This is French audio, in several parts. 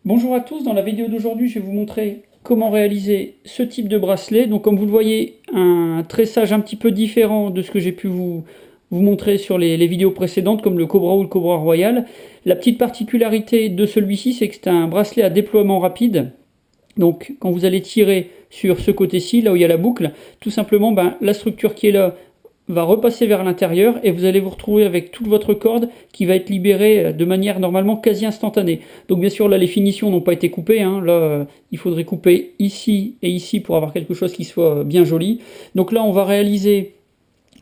Bonjour à tous, dans la vidéo d'aujourd'hui je vais vous montrer comment réaliser ce type de bracelet. Donc comme vous le voyez, un tressage un petit peu différent de ce que j'ai pu vous montrer sur les vidéos précédentes comme le Cobra ou le Cobra Royal. La petite particularité de celui-ci, c'est que c'est un bracelet à déploiement rapide. Donc quand vous allez tirer sur ce côté-ci, là où il y a la boucle, tout simplement la structure qui est là va repasser vers l'intérieur et vous allez vous retrouver avec toute votre corde qui va être libérée de manière normalement quasi instantanée. Donc bien sûr là les finitions n'ont pas été coupées, hein. Là il faudrait couper ici et ici pour avoir quelque chose qui soit bien joli. Donc là on va réaliser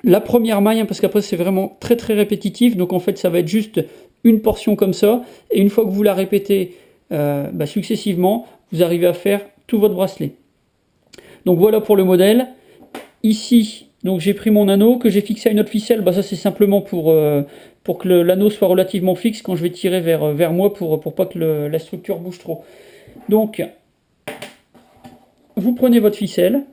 la première maille, hein, parce qu'après c'est vraiment très répétitif, donc en fait ça va être juste une portion comme ça, et une fois que vous la répétez successivement, vous arrivez à faire tout votre bracelet. Donc voilà pour le modèle. Ici, donc j'ai pris mon anneau que j'ai fixé à une autre ficelle. Ça c'est simplement pour que l'anneau soit relativement fixe quand je vais tirer vers moi pour pas que la structure bouge trop. Donc vous prenez votre ficelle,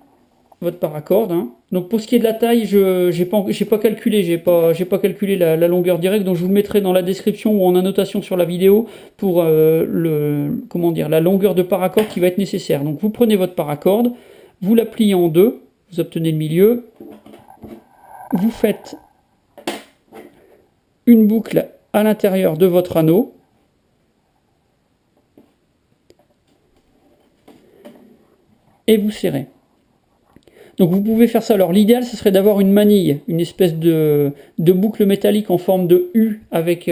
votre paracorde, hein. Donc pour ce qui est de la taille, j'ai pas calculé, j'ai pas calculé la longueur directe, donc je vous le mettrai dans la description ou en annotation sur la vidéo pour la longueur de paracorde qui va être nécessaire. Donc vous prenez votre paracorde, vous la pliez en deux, vous obtenez le milieu, vous faites une boucle à l'intérieur de votre anneau, et vous serrez. Donc vous pouvez faire ça. Alors l'idéal, ce serait d'avoir une manille, une espèce de boucle métallique en forme de U avec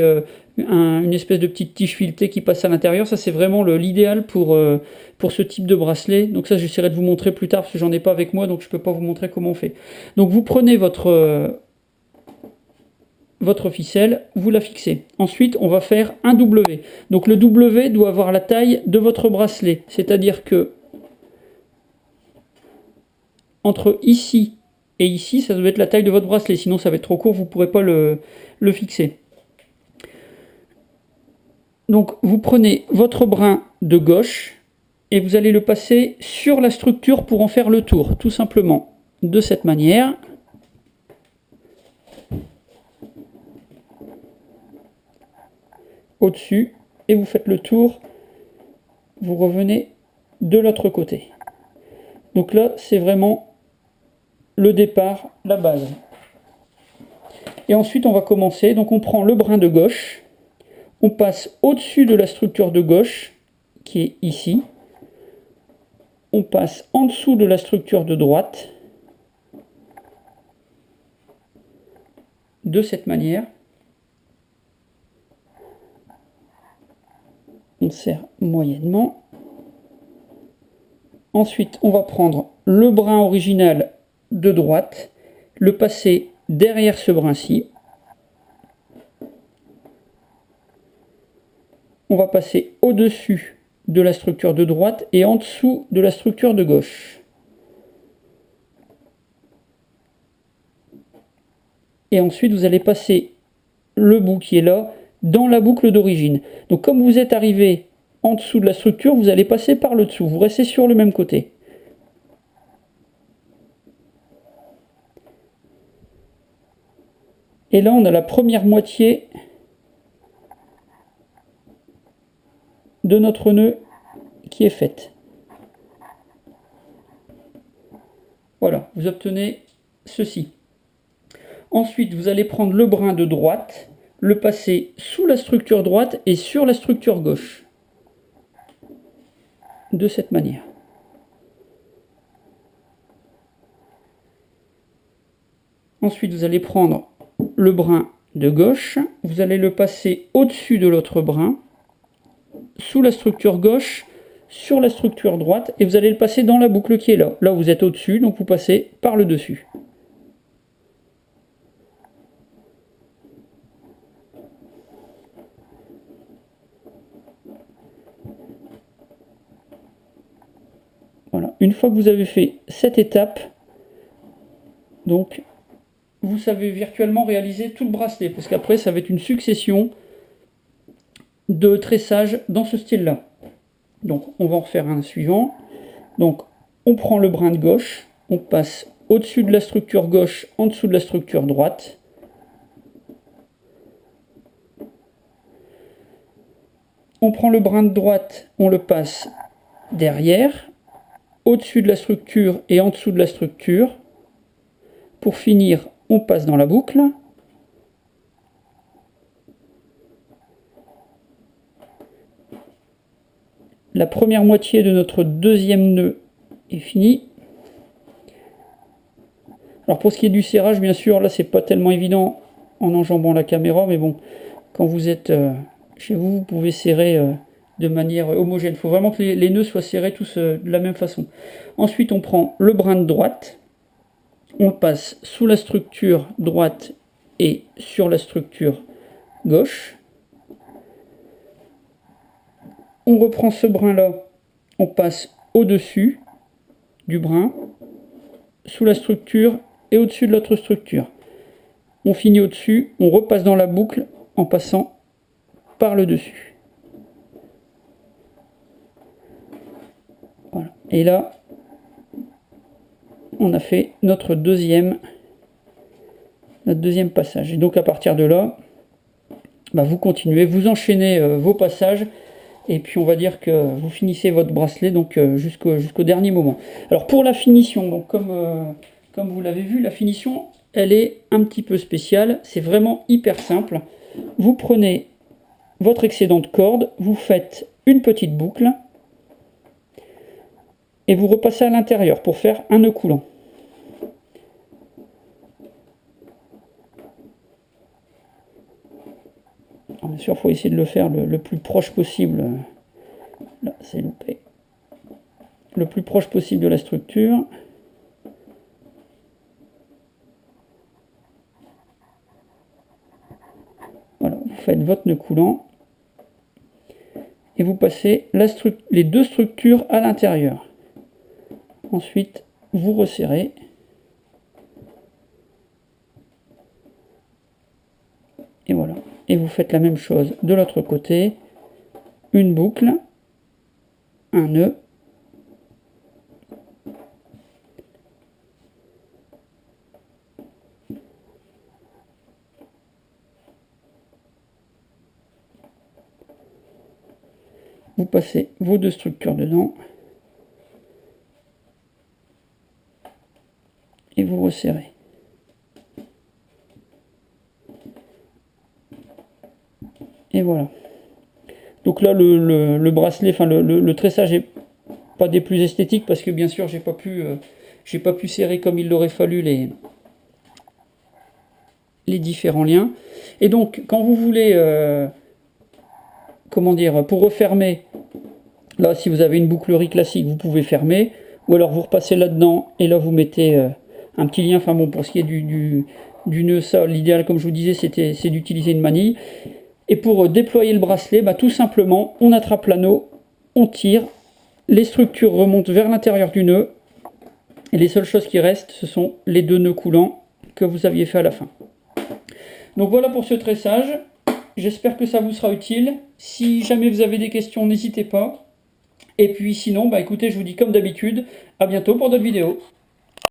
une espèce de petite tige filetée qui passe à l'intérieur. Ça c'est vraiment l'idéal pour ce type de bracelet. Donc ça j'essaierai de vous montrer plus tard parce que j'en ai pas avec moi, donc je peux pas vous montrer comment on fait. Donc vous prenez votre ficelle, vous la fixez. Ensuite, on va faire un W. Donc le W doit avoir la taille de votre bracelet. C'est-à-dire que entre ici et ici, ça doit être la taille de votre bracelet. Sinon, ça va être trop court, vous ne pourrez pas le fixer. Donc, vous prenez votre brin de gauche et vous allez le passer sur la structure pour en faire le tour. Tout simplement, de cette manière. Au-dessus, et vous faites le tour, vous revenez de l'autre côté. Donc là, c'est vraiment le départ, la base. Et ensuite, on va commencer. Donc on prend le brin de gauche, on passe au-dessus de la structure de gauche, qui est ici. On passe en dessous de la structure de droite, de cette manière. On serre moyennement. Ensuite, on va prendre le brin original de droite, le passer derrière ce brin-ci. On va passer au-dessus de la structure de droite et en dessous de la structure de gauche. Et ensuite, vous allez passer le bout qui est là dans la boucle d'origine. Donc comme vous êtes arrivé en dessous de la structure, vous allez passer par le dessous. Vous restez sur le même côté. Et là, on a la première moitié de notre nœud qui est faite. Voilà, vous obtenez ceci. Ensuite, vous allez prendre le brin de droite, le passer sous la structure droite et sur la structure gauche. De cette manière. Ensuite, vous allez prendre le brin de gauche, vous allez le passer au-dessus de l'autre brin, sous la structure gauche, sur la structure droite, et vous allez le passer dans la boucle qui est là. Là, vous êtes au-dessus, donc vous passez par le dessus. Voilà. Une fois que vous avez fait cette étape, donc vous savez virtuellement réaliser tout le bracelet, parce qu'après ça va être une succession de tressages dans ce style-là. Donc on va en refaire un suivant. Donc on prend le brin de gauche, on passe au-dessus de la structure gauche, en dessous de la structure droite. on prend le brin de droite, on le passe derrière, au-dessus de la structure et en dessous de la structure. Pour finir, on passe dans la boucle. La première moitié de notre deuxième nœud est finie. Alors pour ce qui est du serrage, bien sûr, là c'est pas tellement évident en enjambant la caméra, mais bon, quand vous êtes chez vous, vous pouvez serrer de manière homogène. Il faut vraiment que les nœuds soient serrés tous de la même façon. Ensuite, on prend le brin de droite, on le passe sous la structure droite et sur la structure gauche. On reprend ce brin-là, on passe au-dessus du brin, sous la structure et au-dessus de l'autre structure. On finit au-dessus, on repasse dans la boucle en passant par le dessus. Voilà. Et là, on a fait notre deuxième passage. Et donc à partir de là, vous continuez, vous enchaînez vos passages, et puis on va dire que vous finissez votre bracelet donc jusqu'au dernier moment. Alors pour la finition, donc comme vous l'avez vu, la finition, elle est un petit peu spéciale. C'est vraiment hyper simple. Vous prenez votre excédent de corde, vous faites une petite boucle, et vous repassez à l'intérieur pour faire un nœud coulant. Alors, bien sûr, il faut essayer de le faire le plus proche possible. Là, c'est loupé. Le plus proche possible de la structure. Voilà, vous faites votre nœud coulant. Et vous passez les deux structures à l'intérieur. Ensuite, vous resserrez. Et voilà. Et vous faites la même chose de l'autre côté. Une boucle, un nœud. Vous passez vos deux structures dedans. Et vous resserrez. Et voilà. Donc là, le bracelet, enfin le tressage est pas des plus esthétiques parce que bien sûr, j'ai pas pu serrer comme il aurait fallu les différents liens. Et donc, quand vous voulez, comment dire, pour refermer, là, si vous avez une bouclerie classique, vous pouvez fermer, ou alors vous repassez là-dedans et là vous mettez un petit lien. Enfin bon, pour ce qui est du nœud, ça, l'idéal, comme je vous disais, c'est d'utiliser une manille. Et pour déployer le bracelet, tout simplement, on attrape l'anneau, on tire, les structures remontent vers l'intérieur du nœud, et les seules choses qui restent, ce sont les deux nœuds coulants que vous aviez fait à la fin. Donc voilà pour ce tressage, j'espère que ça vous sera utile. Si jamais vous avez des questions, n'hésitez pas. Et puis sinon, écoutez, je vous dis comme d'habitude, à bientôt pour d'autres vidéos.